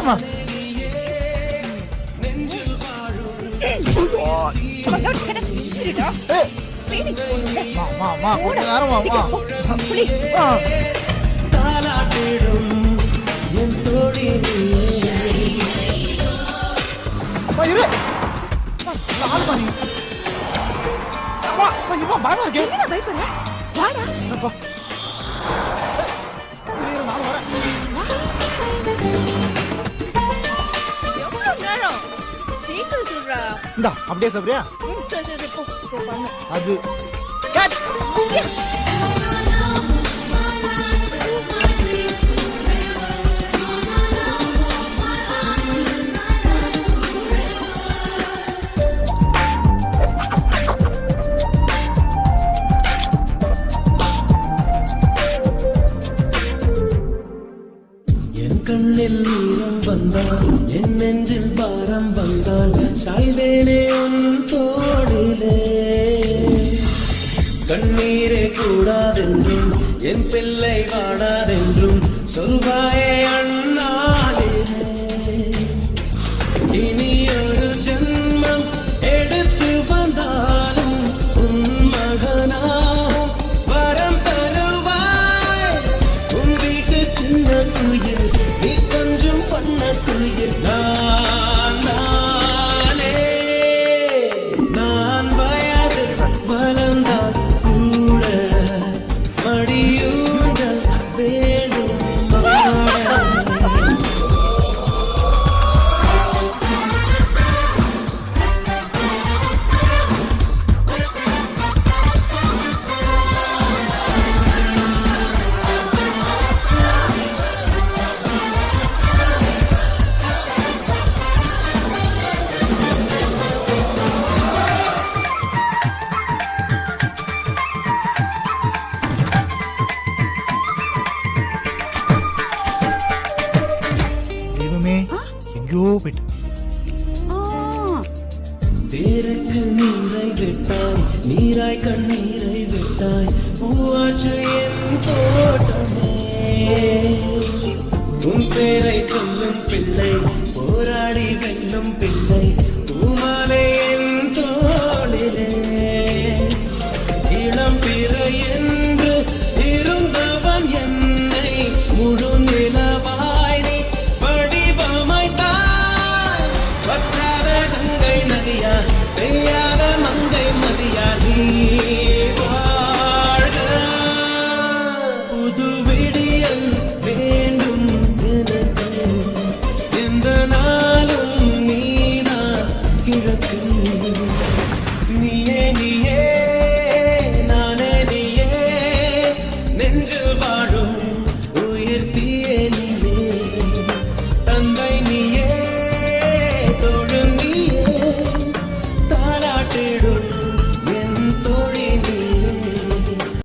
வாமா மாமா கொஞ்ச நேரம் மாமா இரு ஆள் பாரு இவன் பயமா இருக்கே என்ன பயப்படுற வாடா நான் வரேன் எவ்வளவு நேரம் சீக்கிரம் சொல்றா இந்தா அப்படியே சாப்பிடுறியா சரி போ பண்ணு அது கட் கண்ணில் நீரம் வந்தால் என் நெஞ்சில் பாரம் வந்தால் சாய்வேனே உன் தோடிலே கண்ணீரே கூடாதென்றும் என் பிள்ளை வாடாதென்றும் சொல்வாயே அண்ணாளிலே இனி ஒரு ஜென்மம் எடுத்து வந்தாலும் உன் மகனாகும் வரம் தருவாய் உன் வீட்டு சின்ன குயில் நீ கொஞ்சம் பண்ண குயில் நான் வயது வளர்ந்தால் கூட மடியூஞ்சல் வேண்டும் எங்கேயோ போயிட்டு தேருக்கு நீரை விட்டாய் நீராய் கண்ணீரை விட்டாய் பூவாற்று என் தோட்டமே உன் பேரை சொல்லும் பிள்ளை போராடி வெல்லும் பிள்ளை பூமாலை